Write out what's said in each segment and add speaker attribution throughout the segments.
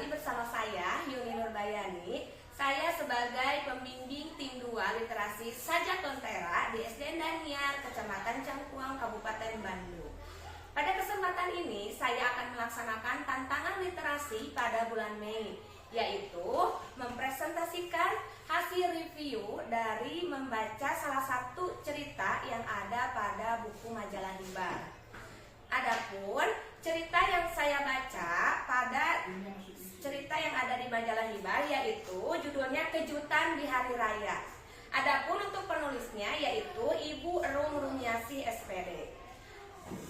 Speaker 1: kembali bersama saya, Yuni Nurbayani. Saya sebagai pembimbing tim 2 literasi Sajak Tontera di SD Daniar, Kecamatan Cangkuang, Kabupaten Bandung. Pada kesempatan ini, saya akan melaksanakan tantangan literasi pada bulan Mei, yaitu mempresentasikan hasil review dari membaca salah satu cerita yang ada pada buku majalah Hibah. Adapun cerita yang saya baca pada cerita yang ada di majalah Hibah yaitu judulnya Kejutan di Hari Raya. Adapun untuk penulisnya yaitu Ibu Rum Rumiasih SPD.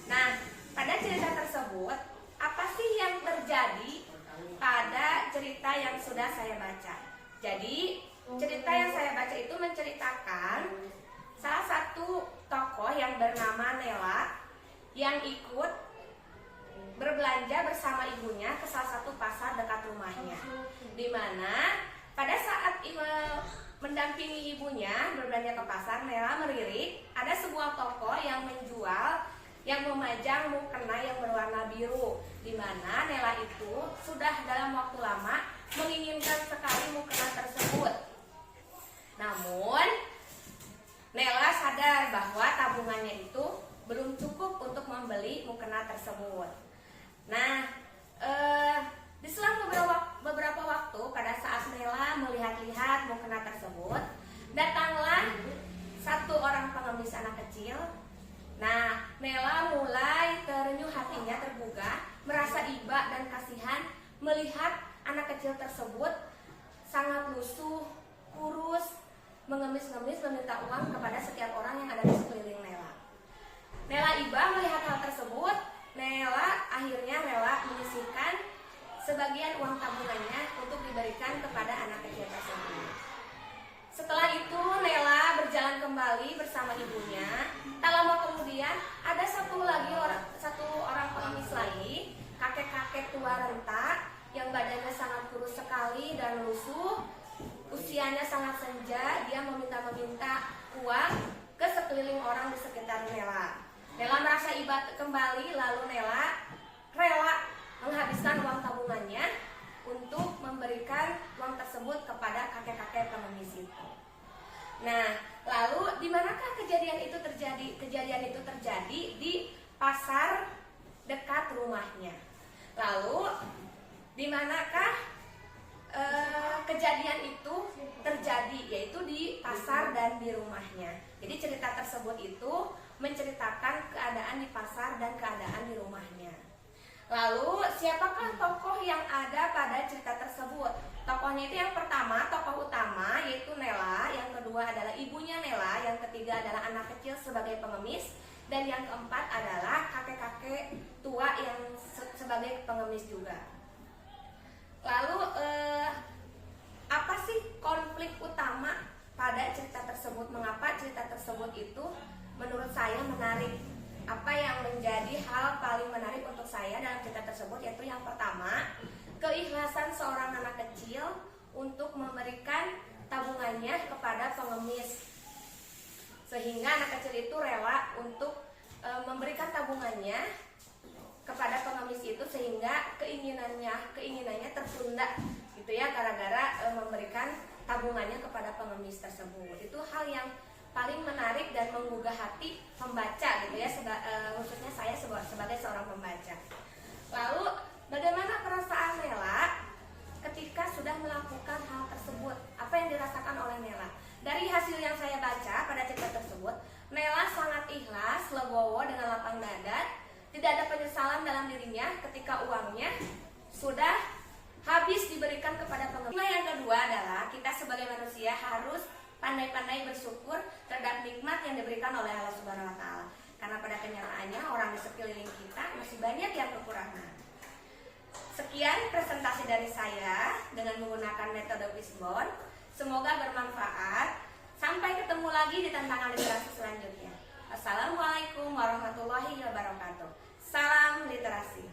Speaker 1: Nah, pada cerita tersebut apa sih yang terjadi pada cerita yang sudah saya baca? Jadi, cerita yang saya baca itu menceritakan salah satu tokoh yang bernama Nela yang ikut berbelanja bersama ibunya ke salah satu pasar dekat rumahnya, di mana pada saat mendampingi ibunya berbelanja ke pasar, Nela melirik ada sebuah toko yang menjual, yang memajang mukena yang berwarna biru, di mana Nela itu sudah dalam waktu lama menginginkan sekali mukena tersebut. Namun Nela sadar bahwa tabungannya itu belum cukup untuk membeli mukena tersebut. Nah, diselang beberapa waktu pada saat Nela melihat-lihat mukena tersebut, datanglah satu orang pengemis anak kecil. Nah, Nela mulai terenyuh hatinya, tergugah, merasa iba dan kasihan melihat anak kecil tersebut sangat lusuh, kurus, mengemis-ngemis meminta uang kepada setiap orang yang ada di sekeliling Nela. Nela iba melihat hal tersebut. Nela akhirnya rela menyisihkan sebagian uang tabungannya untuk diberikan kepada anak kecil tersebut. Setelah itu Nela berjalan kembali bersama ibunya. Tak lama kemudian ada satu orang pengemis lagi, kakek-kakek tua renta yang badannya sangat kurus sekali dan lusuh, usianya sangat senja. Dia meminta uang ke sekeliling orang di sekitar Nela. Nela merasa iba kembali, lalu Nela rela menghabiskan uang tabungannya untuk memberikan uang tersebut kepada kakek-kakek pengemis itu. Nah, lalu di manakah kejadian itu terjadi? Kejadian itu terjadi di pasar dekat rumahnya. Lalu di manakah kejadian itu terjadi? Yaitu di pasar dan di rumahnya. Jadi cerita tersebut itu menceritakan keadaan di pasar dan keadaan di rumahnya. Lalu siapakah tokoh yang ada pada cerita tersebut? Tokohnya itu yang pertama, tokoh utama yaitu Nela, yang kedua adalah ibunya Nela, yang ketiga adalah anak kecil sebagai pengemis, dan yang keempat adalah kakek-kakek tua yang sebagai pengemis juga. Lalu apa sih konflik utama pada cerita tersebut? Mengapa cerita tersebut itu menurut saya menarik? Apa yang menjadi hal paling menarik untuk saya dalam cerita tersebut? Yaitu yang pertama, keikhlasan seorang anak kecil untuk memberikan tabungannya kepada pengemis, sehingga anak kecil itu rela untuk memberikan tabungannya kepada pengemis itu, sehingga keinginannya tertunda gitu ya, gara-gara memberikan tabungannya kepada pengemis tersebut. Itu hal yang paling menarik dan menggugah hati pembaca gitu ya, khususnya saya sebagai seorang pembaca. Lalu bagaimana perasaan Nela ketika sudah melakukan hal tersebut? Apa yang dirasakan oleh Nela? Dari hasil yang saya baca pada cerita tersebut, Nela sangat ikhlas, legowo dengan lapang dada, tidak ada penyesalan dalam dirinya ketika uangnya sudah habis diberikan kepada pengemis. Nah, yang kedua adalah kita sebagai manusia harus pandai-pandai bersyukur terhadap nikmat yang diberikan oleh Allah Subhanahu wa Ta'ala. Karena pada kenyataannya orang di sekeliling kita masih banyak yang kekurangan. Sekian presentasi dari saya dengan menggunakan metode Wishbone. Semoga bermanfaat. Sampai ketemu lagi di tantangan literasi selanjutnya. Assalamualaikum warahmatullahi wabarakatuh. Salam literasi.